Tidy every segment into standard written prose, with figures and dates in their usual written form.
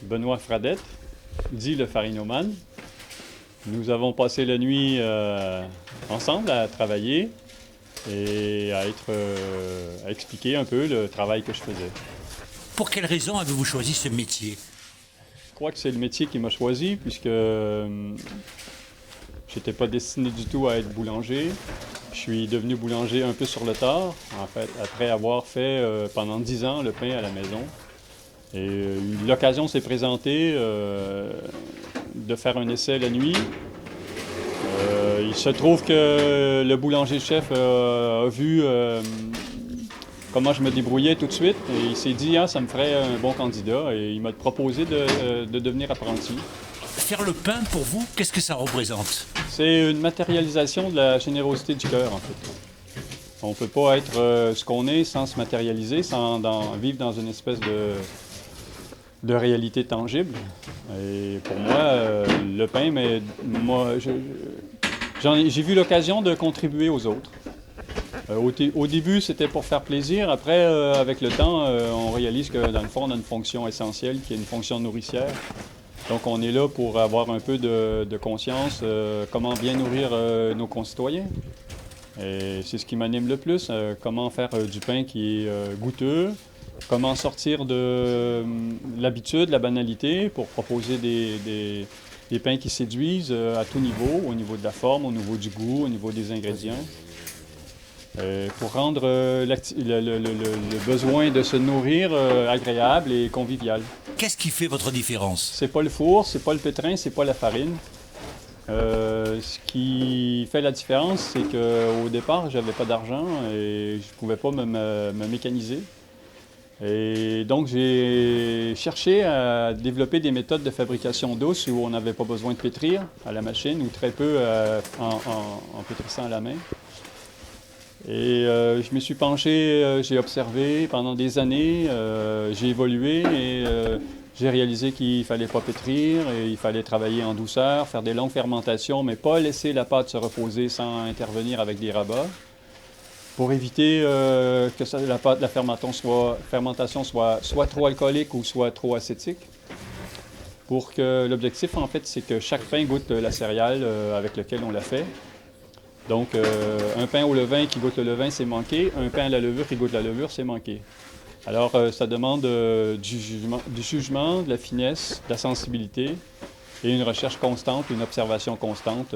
Benoît Fradette, dit le Farinomane. Nous avons passé la nuit ensemble à travailler et à expliquer un peu le travail que je faisais. Pour quelle raison avez-vous choisi ce métier? Je crois que c'est le métier qui m'a choisi puisque j'étais pas destiné du tout à être boulanger. Je suis devenu boulanger un peu sur le tard, en fait, après avoir fait pendant 10 ans le pain à la maison. Et l'occasion s'est présentée de faire un essai la nuit. Il se trouve que le boulanger-chef a vu comment je me débrouillais tout de suite et il s'est dit « Ah, ça me ferait un bon candidat » et il m'a proposé de devenir apprenti. Faire le pain, pour vous, qu'est-ce que ça représente? C'est une matérialisation de la générosité du cœur, en fait. On ne peut pas être ce qu'on est sans se matérialiser, sans vivre dans une espèce de réalité tangible. Et pour moi, le pain, mais moi, j'ai vu l'occasion de contribuer aux autres. Au début, c'était pour faire plaisir. Après, avec le temps, on réalise que dans le fond, on a une fonction essentielle qui est une fonction nourricière. Donc, on est là pour avoir un peu de conscience, comment bien nourrir nos concitoyens. Et c'est ce qui m'anime le plus, comment faire du pain qui est goûteux, comment sortir de l'habitude, la banalité, pour proposer des pains qui séduisent à tout niveau, au niveau de la forme, au niveau du goût, au niveau des ingrédients. Pour rendre le besoin de se nourrir agréable et convivial. Qu'est-ce qui fait votre différence? C'est pas le four, c'est pas le pétrin, c'est pas la farine. Ce qui fait la différence, c'est qu'au départ, j'avais pas d'argent et je pouvais pas me mécaniser. Et donc, j'ai cherché à développer des méthodes de fabrication douce où on n'avait pas besoin de pétrir à la machine ou très peu en pétrissant à la main. Et je me suis penché, j'ai observé pendant des années, j'ai évolué et j'ai réalisé qu'il ne fallait pas pétrir et il fallait travailler en douceur, faire des longues fermentations, mais pas laisser la pâte se reposer sans intervenir avec des rabats pour éviter que la fermentation soit trop alcoolique ou soit trop acétique. Pour que l'objectif, en fait, c'est que chaque pain goûte la céréale avec laquelle on l'a fait. Donc, un pain au levain qui goûte le levain, c'est manqué. Un pain à la levure qui goûte la levure, c'est manqué. Alors, ça demande du jugement, de la finesse, de la sensibilité et une recherche constante, une observation constante.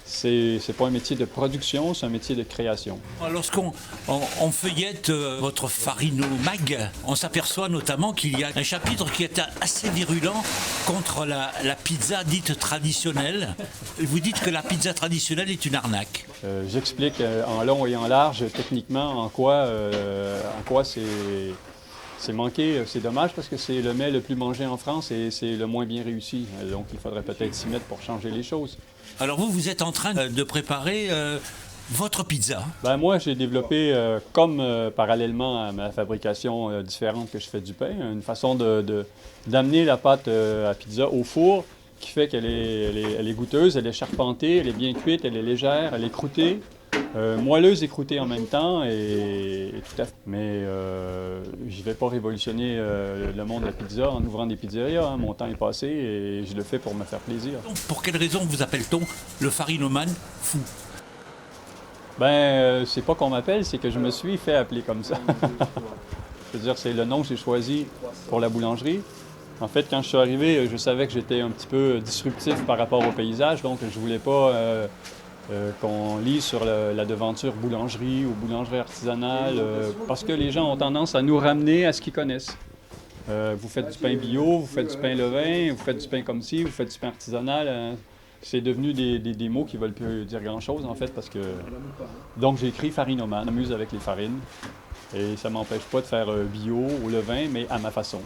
C'est pas un métier de production, c'est un métier de création. Lorsqu'on feuillette votre Farinomag, on s'aperçoit notamment qu'il y a un chapitre qui est assez virulent contre la pizza dite traditionnelle. Vous dites que la pizza traditionnelle est une arnaque. J'explique en long et en large, techniquement, en quoi c'est manqué. C'est dommage parce que c'est le mets le plus mangé en France et c'est le moins bien réussi. Donc, il faudrait peut-être s'y mettre pour changer les choses. Alors vous êtes en train de préparer votre pizza. Ben moi, j'ai développé, parallèlement à ma fabrication différente que je fais du pain, une façon d'amener la pâte à pizza au four qui fait qu'elle est goûteuse, elle est charpentée, elle est bien cuite, elle est légère, elle est croûtée. Moelleuse et croûtée en même temps, et tout à fait. Mais je ne vais pas révolutionner le monde de la pizza en ouvrant des pizzerias. Hein. Mon temps est passé et je le fais pour me faire plaisir. Donc, pour quelle raison vous appelle-t-on le Farinomane fou? C'est pas qu'on m'appelle, c'est que je me suis fait appeler comme ça. Je veux dire, c'est le nom que j'ai choisi pour la boulangerie. En fait, quand je suis arrivé, je savais que j'étais un petit peu disruptif par rapport au paysage, donc je voulais pas qu'on lise sur la devanture boulangerie ou boulangerie artisanale, parce que les gens ont tendance à nous ramener à ce qu'ils connaissent. Vous faites du pain bio, vous faites du pain levain, vous faites du pain comme ci, vous faites du pain artisanal. C'est devenu des mots qui ne veulent plus dire grand-chose, en fait, parce que... Donc, j'ai écrit Farinomane, amuse avec les farines, et ça ne m'empêche pas de faire bio au levain, mais à ma façon.